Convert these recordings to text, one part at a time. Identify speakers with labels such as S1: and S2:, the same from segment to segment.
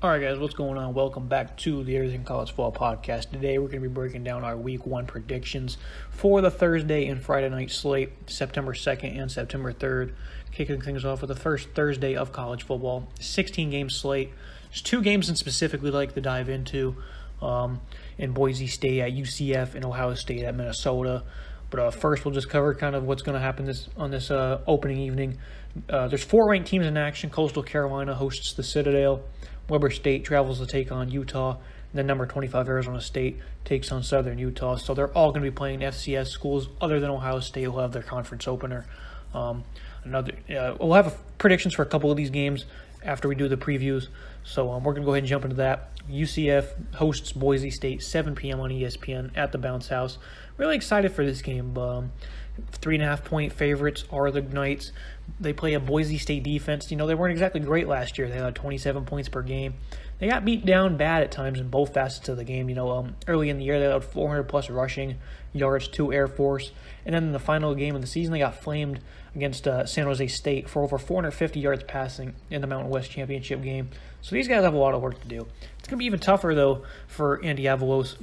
S1: All right, guys, what's going on? Welcome back to the Everything College Football Podcast. Today, we're going to be breaking down our Week 1 predictions for the Thursday and Friday night slate, September 2nd and September 3rd. Kicking things off with the first Thursday of college football, 16-game slate. There's 2 games in specific we'd like to dive into in Boise State at UCF and Ohio State at Minnesota. But first, we'll just cover kind of what's going to happen on this opening evening. There's 4 ranked teams in action. Coastal Carolina hosts the Citadel. Weber State travels to take on Utah. And then number 25 Arizona State takes on Southern Utah. So they're all going to be playing FCS schools other than Ohio State will have their conference opener. We'll have predictions for a couple of these games after we do the previews. So we're going to go ahead and jump into that. UCF hosts Boise State, 7 p.m. on ESPN at the Bounce House. Really excited for this game. 3.5-point favorites are the Knights. They play a Boise State defense. They weren't exactly great last year. They had 27 points per game. They got beat down bad at times in both facets of the game. Early in the year, they had 400-plus rushing yards to Air Force. And then in the final game of the season, they got flamed against San Jose State for over 450 yards passing in the Mountain West Championship game. So these guys have a lot of work to do. It's going to be even tougher, though, for Andy Avalos.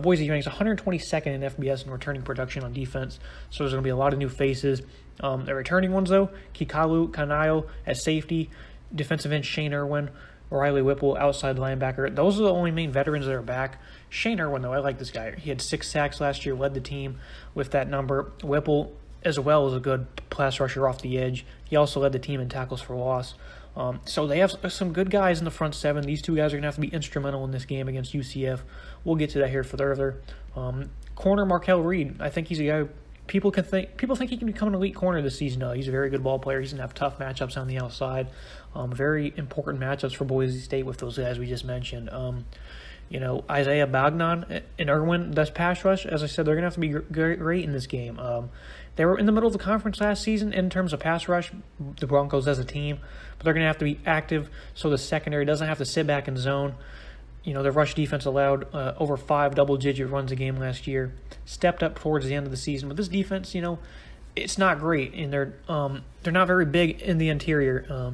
S1: Boise ranks 122nd in FBS in returning production on defense, so there's going to be a lot of new faces. The returning ones, though, Kikalu Kanayo at safety, defensive end Shane Irwin, Riley Whipple, outside linebacker. Those are the only main veterans that are back. Shane Irwin, though, I like this guy. He had 6 sacks last year, led the team with that number. Whipple, as well, is a good pass rusher off the edge. He also led the team in tackles for loss. So they have some good guys in the front 7. These 2 guys are going to have to be instrumental in this game against UCF. We'll get to that here further. Corner Markel Reed, I think he's a guy people think he can become an elite corner this season. He's a very good ball player. He's going to have tough matchups on the outside. Very important matchups for Boise State with those guys we just mentioned. Isaiah Bagnon and Irwin, that's pass rush. As I said, they're going to have to be great in this game. They were in the middle of the conference last season in terms of pass rush, the Broncos as a team, but they're going to have to be active so the secondary doesn't have to sit back in zone. The rush defense allowed over 5 double-digit runs a game last year, stepped up towards the end of the season. But this defense, it's not great, and they're not very big in the interior.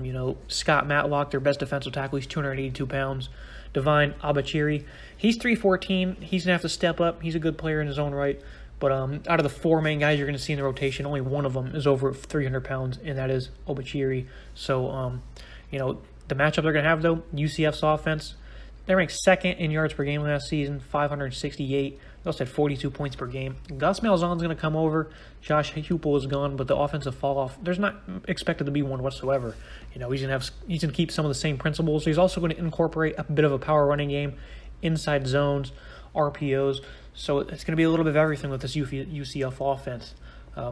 S1: Scott Matlock, their best defensive tackle, he's 282 pounds. Divine Abachiri, he's 314. He's going to have to step up. He's a good player in his own right. But out of the 4 main guys you're going to see in the rotation, only one of them is over 300 pounds, and that is Abachiri. So, the matchup they're going to have, though, UCF's offense, they ranked 2nd in yards per game last season, 568. They also had 42 points per game. Gus Malzahn's going to come over. Josh Heupel is gone, but the offensive fall-off, there's not expected to be one whatsoever. He's going to keep some of the same principles. So he's also going to incorporate a bit of a power running game, inside zones, RPOs. So it's going to be a little bit of everything with this UCF offense.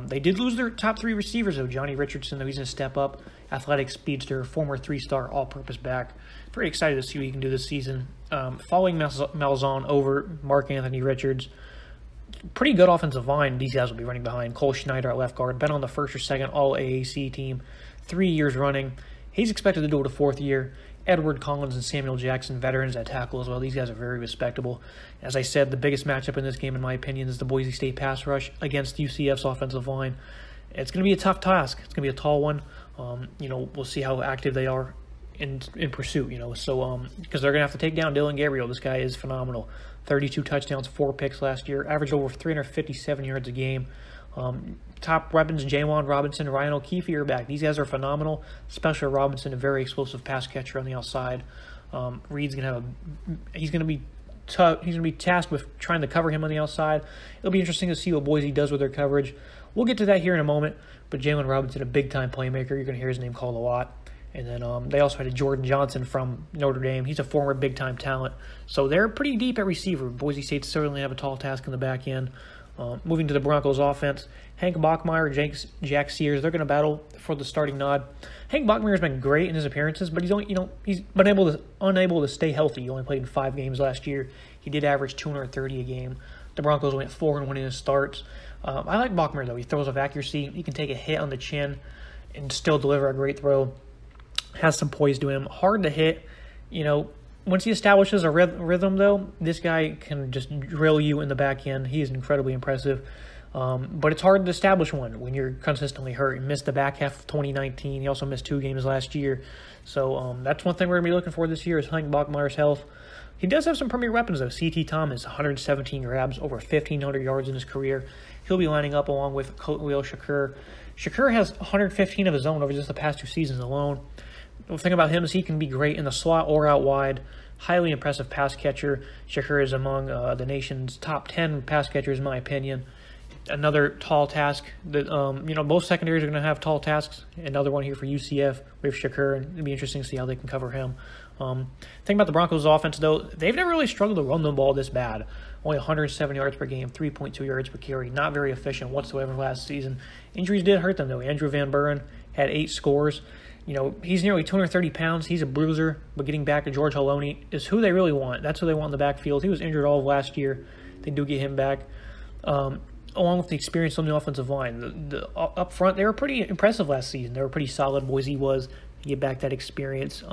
S1: They did lose their top 3 receivers, though. Johnny Richardson, though, he's going to step up. Athletic speedster, former 3-star all-purpose back. Pretty excited to see what he can do this season. Following Malzahn over Mark Anthony Richards, pretty good offensive line these guys will be running behind. Cole Schneider at left guard, been on the 1st or 2nd All-AAC team, 3 years running. He's expected to do it a 4th year. Edward Collins and Samuel Jackson, veterans at tackle as well. These guys are very respectable. As I said, the biggest matchup in this game, in my opinion, is the Boise State pass rush against UCF's offensive line. It's going to be a tough task. It's going to be a tall one. We'll see how active they are in pursuit, So, because they're going to have to take down Dylan Gabriel. This guy is phenomenal. 32 touchdowns, 4 picks last year. Averaged over 357 yards a game. Top weapons, Jawan Robinson, Ryan O'Keefe are back. These guys are phenomenal. Especially Robinson, a very explosive pass catcher on the outside. Reed's going to be tasked with trying to cover him on the outside. It'll be interesting to see what Boise does with their coverage. We'll get to that here in a moment. But Jalen Robinson, a big-time playmaker. You're going to hear his name called a lot. And then they also had a Jordan Johnson from Notre Dame. He's a former big-time talent. So they're pretty deep at receiver. Boise State certainly have a tall task in the back end. Moving to the Broncos offense, Hank Bachmeier, Jack Sears, they're going to battle for the starting nod. Hank Bachmeier has been great in his appearances, but he's been unable to stay healthy. He only played in 5 games last year. He did average 230 a game. The Broncos went 4-1 in his starts. I like Bachmeier, though. He throws with accuracy. He can take a hit on the chin and still deliver a great throw. Has some poise to him. Hard to hit. Once he establishes a rhythm, though, this guy can just drill you in the back end. He is incredibly impressive. But it's hard to establish one when you're consistently hurt. He missed the back half of 2019. He also missed 2 games last year. So that's one thing we're going to be looking for this year is Hank Bachmeier's health. He does have some premier weapons, though. C.T. Thomas, 117 grabs, over 1,500 yards in his career. He'll be lining up along with Khalil Shakur. Shakur has 115 of his own over just the past 2 seasons alone. The thing about him is he can be great in the slot or out wide. Highly impressive pass catcher. Shakur is among the nation's top 10 pass catchers, in my opinion. Another tall task that, both secondaries are going to have tall tasks. Another one here for UCF with Shakur, and it'll be interesting to see how they can cover him. Thing about the Broncos' offense, though, they've never really struggled to run the ball this bad. Only 107 yards per game, 3.2 yards per carry. Not very efficient whatsoever last season. Injuries did hurt them, though. Andrew Van Buren had 8 scores. He's nearly 230 pounds. He's a bruiser, but getting back to George Haloni is who they really want. That's who they want in the backfield. He was injured all of last year. They do get him back. Along with the experience on the offensive line. Up front, they were pretty impressive last season. They were pretty solid. Boise was to get back that experience.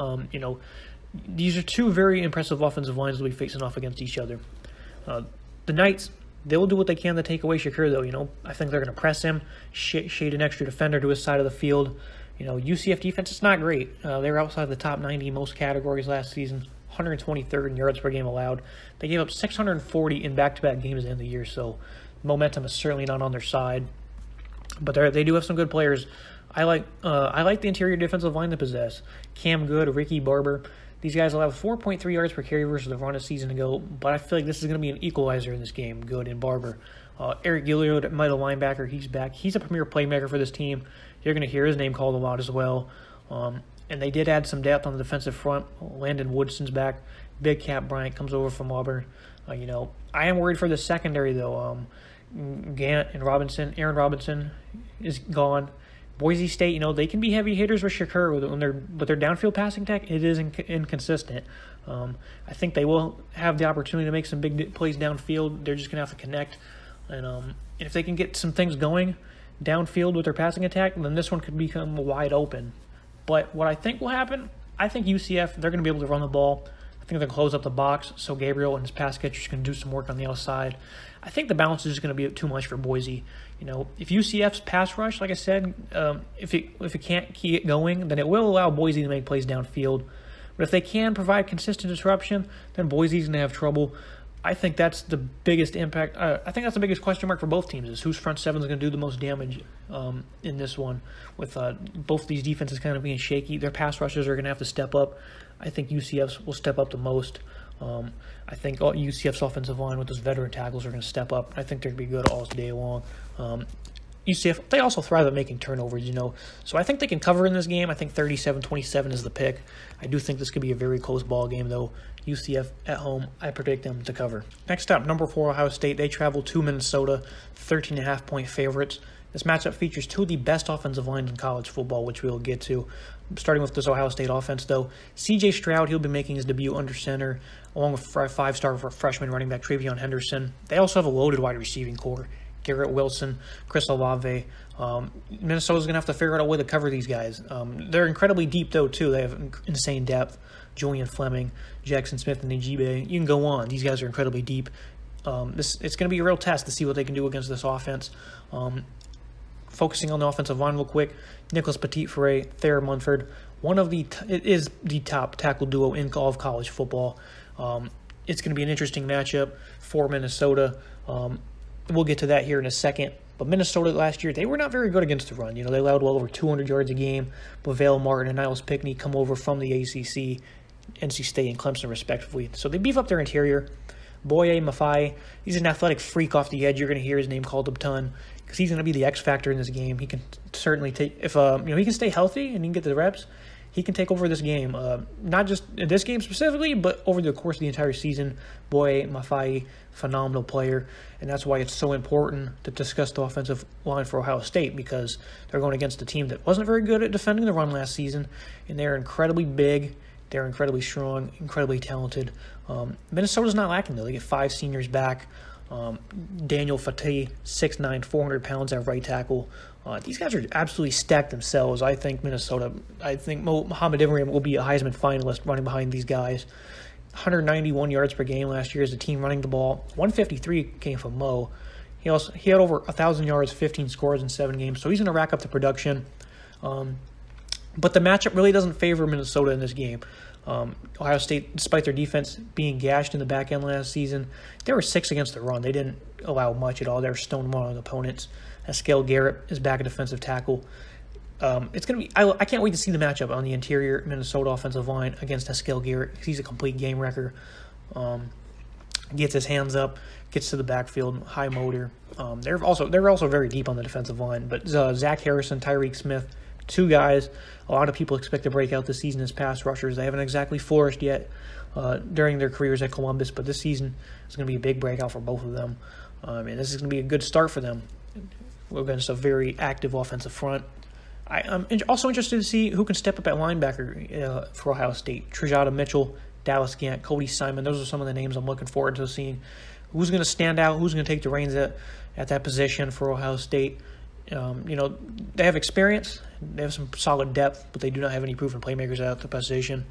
S1: These are 2 very impressive offensive lines that will be facing off against each other. The Knights, they will do what they can to take away Shakur, though. I think they're going to press him, shade an extra defender to his side of the field. UCF defense is not great. They were outside the top 90 in most categories last season, 123rd in yards per game allowed. They gave up 640 in back-to-back games at the end of the year, so momentum is certainly not on their side. But they do have some good players. I like the interior defensive line they possess. Cam Good, Ricky Barber. These guys allowed 4.3 yards per carry versus the run a season ago, but I feel like this is going to be an equalizer in this game, Good and Barber. Eric Gilliard, middle linebacker, he's back. He's a premier playmaker for this team. You're going to hear his name called a lot as well. And they did add some depth on the defensive front. Landon Woodson's back. Big Cat Bryant comes over from Auburn. I am worried for the secondary, though. Gant and Robinson. Aaron Robinson is gone. Boise State, they can be heavy hitters with Shakur, but their downfield passing attack, it is inconsistent. I think they will have the opportunity to make some big plays downfield. They're just going to have to connect. And if they can get some things going downfield with their passing attack, then this one could become wide open. But what I think will happen, I think UCF, they're going to be able to run the ball. I think they'll close up the box, so Gabriel and his pass catchers can do some work on the outside. I think the balance is just going to be too much for Boise. If UCF's pass rush, like I said, if it can't keep it going, then it will allow Boise to make plays downfield. But if they can provide consistent disruption, then Boise's going to have trouble. I think that's the biggest impact. I think that's the biggest question mark for both teams is whose front seven is going to do the most damage in this one. With both these defenses kind of being shaky, their pass rushers are going to have to step up. I think UCF's will step up the most. I think UCF's offensive line with those veteran tackles are going to step up. I think they're going to be good all day long. UCF, they also thrive at making turnovers, So I think they can cover in this game. I think 37-27 is the pick. I do think this could be a very close ball game, though. UCF at home, I predict them to cover. Next up, number 4, Ohio State. They travel to Minnesota, 13.5-point favorites. This matchup features 2 of the best offensive lines in college football, which we'll get to. Starting with this Ohio State offense, though, C.J. Stroud, he'll be making his debut under center, along with 5-star freshman running back Travion Henderson. They also have a loaded wide receiving core. Garrett Wilson, Chris Olave. Minnesota's going to have to figure out a way to cover these guys. They're incredibly deep, though, too. They have insane depth. Julian Fleming, Jackson Smith, and Najibe. You can go on. These guys are incredibly deep. It's going to be a real test to see what they can do against this offense. Focusing on the offensive line real quick, Nicholas Petit-Frere, Thayer Munford. It is the top tackle duo in all of college football. It's going to be an interesting matchup for Minnesota. We'll get to that here in a second. But Minnesota last year, they were not very good against the run. They allowed well over 200 yards a game. Lavelle Martin and Niles Pickney come over from the ACC, NC State, and Clemson, respectively. So they beef up their interior. Boye Maffei, he's an athletic freak off the edge. You're going to hear his name called a ton because he's going to be the X factor in this game. He can certainly take, if he can stay healthy and he can get the reps, he can take over this game. Not just in this game specifically, but over the course of the entire season. Boye Maffei, phenomenal player, and that's why it's so important to discuss the offensive line for Ohio State because they're going against a team that wasn't very good at defending the run last season, and they're incredibly big. They're incredibly strong, incredibly talented. Minnesota's not lacking, though. They get 5 seniors back. Daniel Fatih, 6'9", 400 pounds at right tackle. These guys are absolutely stacked themselves. I think Muhammad Ibrahim will be a Heisman finalist running behind these guys. 191 yards per game last year as a team running the ball. 153 came from Mo. He had over 1,000 yards, 15 scores in 7 games, so he's going to rack up the production. But the matchup really doesn't favor Minnesota in this game. Ohio State, despite their defense being gashed in the back end last season, they were 6 against the run. They didn't allow much at all. They were stonewalling opponents. Haskell Garrett is back at defensive tackle. It's going to be. I can't wait to see the matchup on the interior Minnesota offensive line against Haskell Garrett. He's a complete game wrecker. Gets his hands up, gets to the backfield, high motor. They're also very deep on the defensive line. But Zach Harrison, Tyreek Smith, 2 guys a lot of people expect to break out this season as pass rushers. They haven't exactly flourished yet during their careers at Columbus, but this season is going to be a big breakout for both of them. And this is going to be a good start for them against a very active offensive front. I'm also interested to see who can step up at linebacker for Ohio State. Trejada Mitchell, Dallas Gant, Cody Simon. Those are some of the names I'm looking forward to seeing. Who's going to stand out? Who's going to take the reins at that position for Ohio State? They have experience. They have some solid depth, but they do not have any proven playmakers at the position.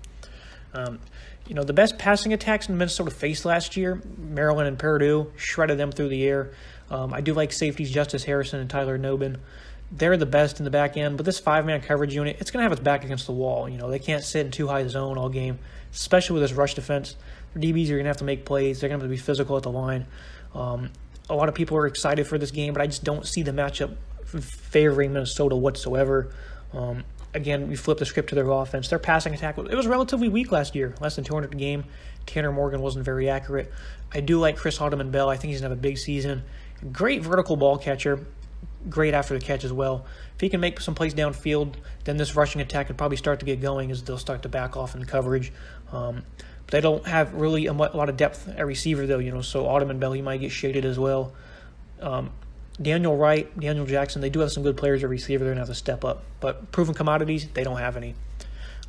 S1: The best passing attacks in Minnesota faced last year, Maryland and Purdue, shredded them through the air. I do like safeties Justice Harrison and Tyler Nobin. They're the best in the back end, but this 5-man coverage unit, it's going to have its back against the wall. They can't sit in too high zone all game, especially with this rush defense. Their DBs are going to have to make plays. They're going to have to be physical at the line. A lot of people are excited for this game, but I just don't see the matchup favoring Minnesota whatsoever. Again, we flip the script to their offense. Their passing attack, it was relatively weak last year, less than 200 a game. Tanner Morgan wasn't very accurate. I do like Chris Ottoman-Bell. I think he's going to have a big season. Great vertical ball catcher. Great after the catch as well. If he can make some plays downfield, then this rushing attack could probably start to get going as they'll start to back off in coverage. But they don't have really a lot of depth at receiver, though, so Ottoman-Bell, he might get shaded as well. Daniel Wright, Daniel Jackson, they do have some good players at receiver. They're going to have to step up. But proven commodities, they don't have any.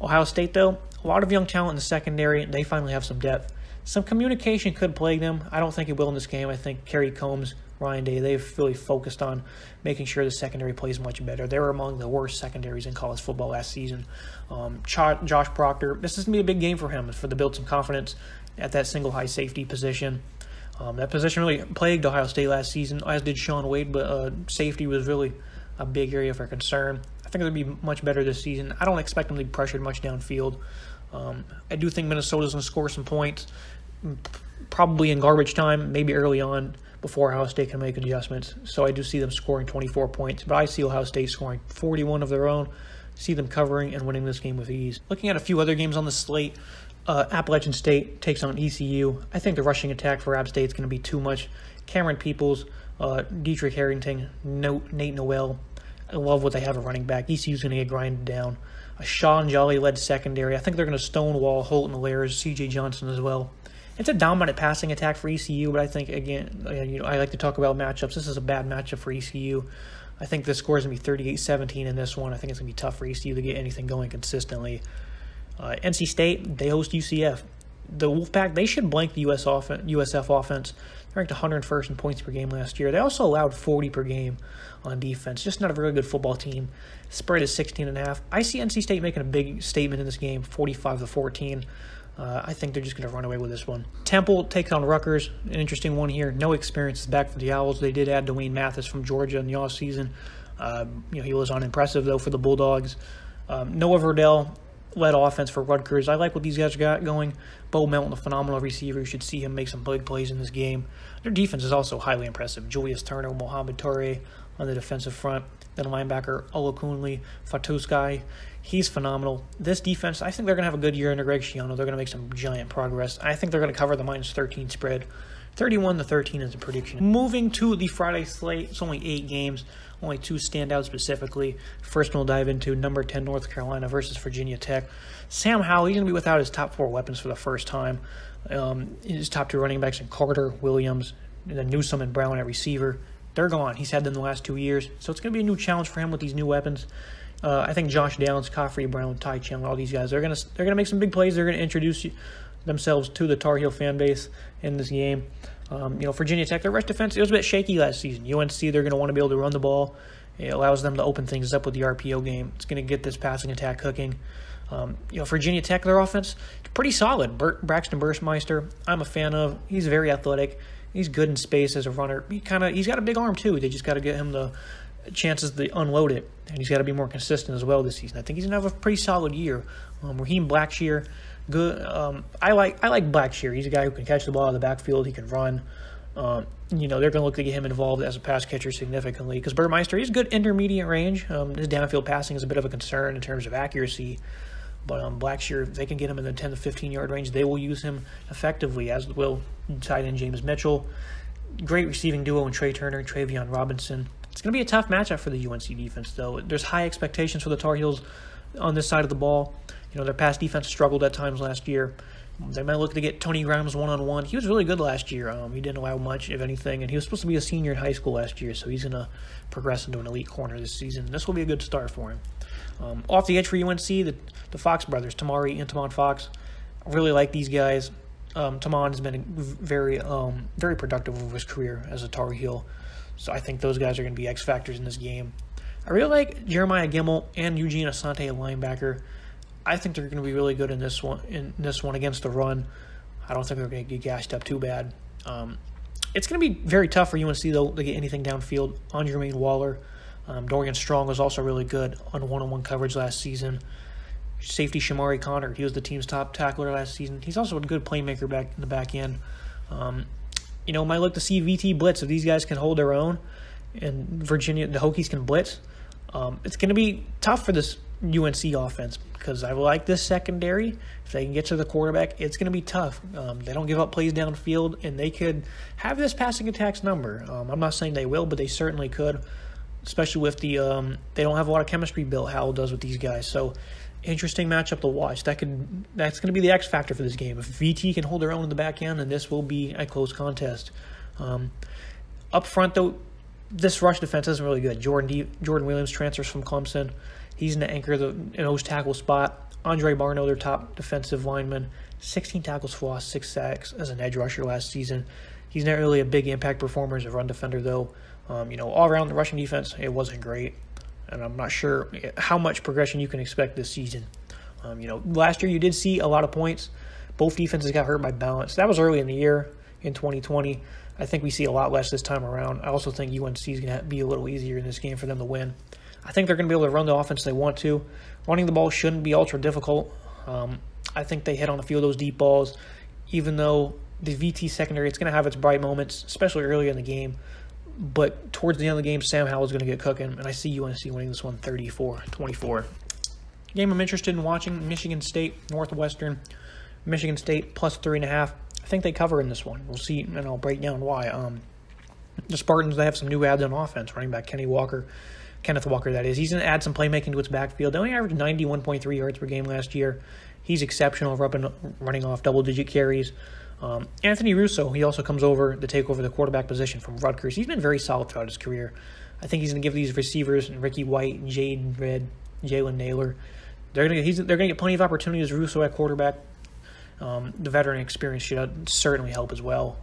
S1: Ohio State, though, a lot of young talent in the secondary. They finally have some depth. Some communication could plague them. I don't think it will in this game. I think Kerry Combs, Ryan Day, they've really focused on making sure the secondary plays much better. They were among the worst secondaries in college football last season. Josh Proctor, this is going to be a big game for him to build some confidence at that single high safety position. That position really plagued Ohio State last season, as did Sean Wade, but safety was really a big area for concern. I think they'll be much better this season. I don't expect them to be pressured much downfield. I do think Minnesota's going to score some points, probably in garbage time, maybe early on, before Ohio State can make adjustments. So I do see them scoring 24 points, but I see Ohio State scoring 41 of their own. See them covering and winning this game with ease. Looking at a few other games on the slate, Appalachian State takes on ECU. I think the rushing attack for App State is going to be too much. Cameron Peoples, Dietrich Harrington, Nate Noel. I love what they have at running back. ECU is going to get grinded down. A Sean Jolly-led secondary. I think they're going to stonewall Holton Allairs, C.J. Johnson as well. It's a dominant passing attack for ECU, but I think, again, I like to talk about matchups. This is a bad matchup for ECU. I think the score is going to be 38-17 in this one. I think it's going to be tough for ECU to get anything going consistently. NC State, they host UCF. The Wolfpack, they should blank the USF offense. They ranked 101st in points per game last year. They also allowed 40 per game on defense. Just not a very good football team. Spread is 16.5. I see NC State making a big statement in this game, 45-14. I think they're just going to run away with this one. Temple takes on Rutgers. An interesting one here. No experience is back for the Owls. They did add Dwayne Mathis from Georgia in the offseason. He was unimpressive, though, for the Bulldogs. Noah Verdell led offense for Rutgers. I like what these guys got going. Bo Melton, a phenomenal receiver. You should see him make some big plays in this game. Their defense is also highly impressive. Julius Turner, Mohamed Toure on the defensive front. Then linebacker Olukunle Fatuskai. He's phenomenal. This defense, I think they're going to have a good year under Greg Schiano. They're going to make some giant progress. I think they're going to cover the -13 spread. 31-13 is the prediction. Moving to the Friday slate, it's only 8 games. Only 2 stand out specifically. First, we'll dive into number 10 North Carolina versus Virginia Tech. Sam Howell, he's going to be without his top 4 weapons for the first time. His top 2 running backs are Carter, Williams, and then Newsome and Brown at receiver. They're gone. He's had them the last 2 years. So it's going to be a new challenge for him with these new weapons. I think Josh Downs, Coffrey Brown, Ty Chandler, all these guys, they're going to make some big plays. They're going to introduce themselves to the Tar Heel fan base in this game. Virginia Tech, their rush defense, it was a bit shaky last season. UNC, they're going to want to be able to run the ball. It allows them to open things up with the RPO game. It's going to get this passing attack cooking. Virginia Tech, their offense, it's pretty solid. Braxton Burstmeister, I'm a fan of. He's very athletic. He's good in space as a runner. He's got a big arm too. They just got to get him the chances to unload it, and he's got to be more consistent as well this season. I think he's gonna have a pretty solid year. Raheem Blackshear, good. I like Blackshear. He's a guy who can catch the ball out of the backfield. He can run. They're going to look to get him involved as a pass catcher significantly because Burmeister, he's good intermediate range. His downfield passing is a bit of a concern in terms of accuracy. But Blackshear, if they can get him in the 10 to 15-yard range, they will use him effectively, as will tight end James Mitchell. Great receiving duo in Trey Turner and Travion Robinson. It's going to be a tough matchup for the UNC defense, though. There's high expectations for the Tar Heels on this side of the ball. Their pass defense struggled at times last year. They might look to get Tony Grimes one-on-one. He was really good last year. He didn't allow much, if anything, and he was supposed to be a senior in high school last year, so he's going to progress into an elite corner this season. This will be a good start for him. Off the edge for UNC, the Fox brothers, Tamari and Tamon Fox. I really like these guys. Tamon has been very productive over his career as a Tar Heel, so I think those guys are going to be X factors in this game. I really like Jeremiah Gimmel and Eugene Asante, a linebacker. I think they're going to be really good in this one against the run. I don't think they're going to get gashed up too bad. It's going to be very tough for UNC, though, to get anything downfield on Jermaine Waller. Dorian Strong was also really good on one-on-one coverage last season. Safety Shamari Connor, he was the team's top tackler last season. He's also a good playmaker back in the back end. Might look to see VT blitz if these guys can hold their own, and Virginia, the Hokies can blitz. It's going to be tough for this UNC offense because I like this secondary. If they can get to the quarterback, it's going to be tough. They don't give up plays downfield, and they could have this passing attacks number. I'm not saying they will, but they certainly could, especially with the they don't have a lot of chemistry built. Howell does with these guys, so interesting matchup to watch. That's going to be the X factor for this game. If VT can hold their own in the back end, then this will be a close contest. Up front, though, this rush defense isn't really good. Jordan Williams transfers from Clemson. He's in the anchor, in nose tackle spot. Andre Barno, their top defensive lineman, 16 tackles for loss, 6 sacks as an edge rusher last season. He's not really a big impact performer as a run defender, though. All around the rushing defense, it wasn't great. And I'm not sure how much progression you can expect this season. Last year you did see a lot of points. Both defenses got hurt by balance. That was early in the year in 2020. I think we see a lot less this time around. I also think UNC is going to be a little easier in this game for them to win. I think they're going to be able to run the offense they want to. Running the ball shouldn't be ultra difficult. I think they hit on a few of those deep balls, even though the VT secondary, it's going to have its bright moments, especially early in the game. But towards the end of the game, Sam Howell is going to get cooking, and I see UNC winning this one 34-24. Game I'm interested in watching, Michigan State, Northwestern. Michigan State plus 3.5. I think they cover in this one. We'll see, and I'll break down why. The Spartans, they have some new ads on offense. Running back Kenneth Walker, that is. He's going to add some playmaking to its backfield. They only averaged 91.3 yards per game last year. He's exceptional running off double-digit carries. Anthony Russo, he also comes over to take over the quarterback position from Rutgers. He's been very solid throughout his career. I think he's going to give these receivers, Ricky White, Jaden Red, Jalen Naylor, they're going to get plenty of opportunities. Russo at quarterback. The veteran experience should certainly help as well.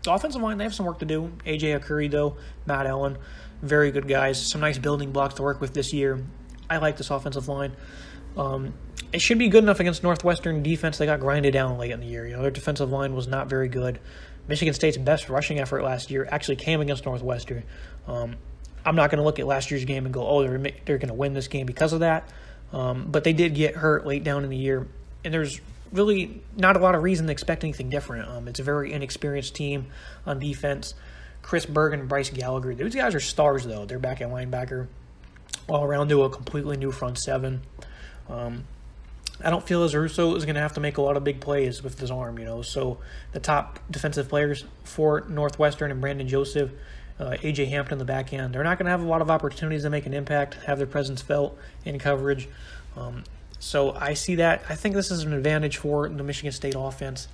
S1: The offensive line, they have some work to do. A.J. Akuri, though, Matt Allen, very good guys. Some nice building blocks to work with this year. I like this offensive line. It should be good enough against Northwestern defense. They got grinded down late in the year. Their defensive line was not very good. Michigan State's best rushing effort last year actually came against Northwestern. I'm not going to look at last year's game and go, they're going to win this game because of that. But they did get hurt late down in the year, and there's really not a lot of reason to expect anything different. It's a very inexperienced team on defense. Chris Bergen and Bryce Gallagher, those guys are stars, though. They're back at linebacker. All around to a completely new front seven. I don't feel as Russo is going to have to make a lot of big plays with his arm, So the top defensive players for Northwestern and Brandon Joseph, A.J. Hampton in the back end, they're not going to have a lot of opportunities to make an impact, have their presence felt in coverage. So I see that. I think this is an advantage for the Michigan State offense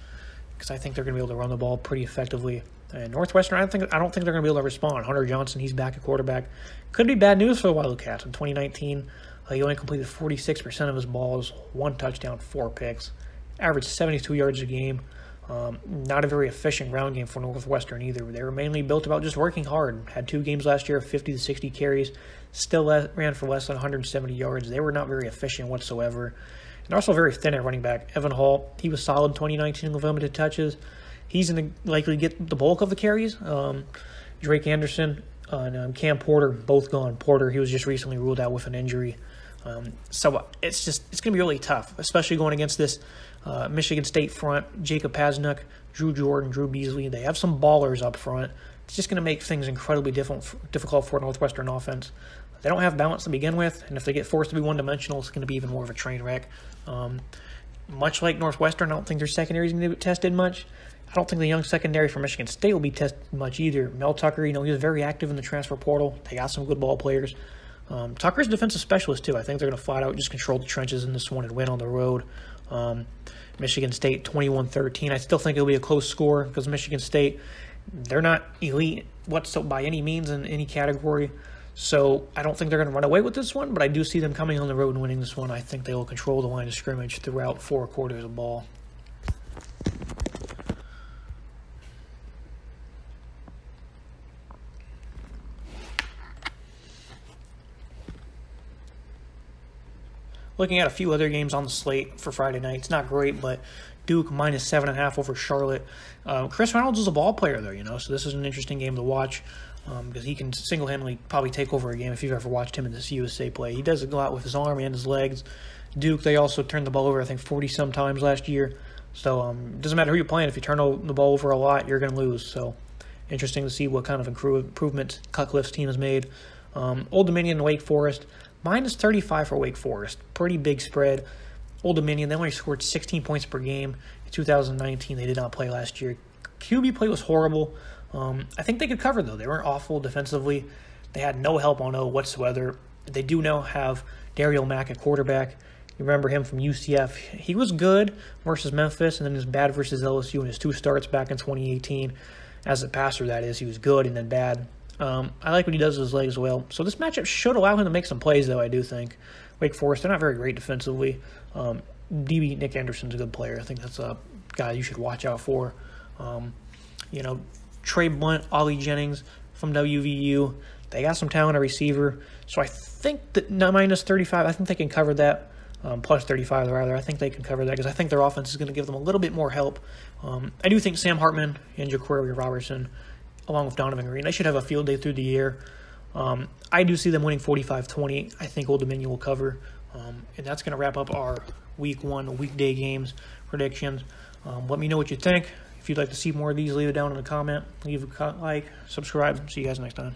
S1: because I think they're going to be able to run the ball pretty effectively. And Northwestern, I don't think they're going to be able to respond. Hunter Johnson, he's back at quarterback. Could be bad news for the Wildcats. In 2019, he only completed 46% of his balls, 1 touchdown, 4 picks, averaged 72 yards a game. Not a very efficient ground game for Northwestern either. They were mainly built about just working hard. Had 2 games last year of 50 to 60 carries, still ran for less than 170 yards. They were not very efficient whatsoever. And they're also very thin at running back. Evan Hall, he was solid in 2019 with limited touches. he's going to likely get the bulk of the carries. Drake Anderson and Cam Porter both gone. Porter, he was just recently ruled out with an injury. So it's going to be really tough, especially going against this Michigan State front. Jacob Pasnuk, Drew Jordan, Drew Beasley. They have some ballers up front. It's just going to make things incredibly difficult for Northwestern offense. They don't have balance to begin with, and if they get forced to be one-dimensional, it's going to be even more of a train wreck. Much like Northwestern, I don't think their secondary is going to be tested much. I don't think the young secondary for Michigan State will be tested much either. Mel Tucker, he was very active in the transfer portal. They got some good ball players. Tucker's a defensive specialist, too. I think they're going to flat out just control the trenches in this one and win on the road. Michigan State 21-13. I still think it'll be a close score because Michigan State, they're not elite by any means in any category. So I don't think they're going to run away with this one, but I do see them coming on the road and winning this one. I think they will control the line of scrimmage throughout 4 quarters of ball. Looking at a few other games on the slate for Friday night, it's not great, but Duke -7.5 over Charlotte. Chris Reynolds is a ball player there, so this is an interesting game to watch because he can single-handedly probably take over a game if you've ever watched him in this USA play. He does it a lot with his arm and his legs. Duke, they also turned the ball over, I think, 40-some times last year. So it doesn't matter who you're playing. If you turn the ball over a lot, you're going to lose. So interesting to see what kind of improvement Cutcliffe's team has made. Old Dominion and Wake Forest. -35 for Wake Forest. Pretty big spread. Old Dominion, they only scored 16 points per game. In 2019, they did not play last year. QB play was horrible. I think they could cover, though. They weren't awful defensively. They had no help on O whatsoever. They do now have Daryl Mack at quarterback. You remember him from UCF. He was good versus Memphis, and then he was bad versus LSU in his 2 starts back in 2018. As a passer, that is, he was good and then bad. I like what he does with his legs well. So this matchup should allow him to make some plays, though, I do think. Wake Forest, they're not very great defensively. DB Nick Anderson's a good player. I think that's a guy you should watch out for. Trey Blunt, Ollie Jennings from WVU. They got some talent at receiver. So I think that -35, I think they can cover that. Plus 35, rather. I think they can cover that because I think their offense is going to give them a little bit more help. I do think Sam Hartman and Jaquarii Robertson, along with Donovan Green, they should have a field day through the year. I do see them winning 45-20. I think Old Dominion will cover. And that's going to wrap up our Week 1 weekday games predictions. Let me know what you think. If you'd like to see more of these, leave it down in a comment. Leave a like, subscribe. See you guys next time.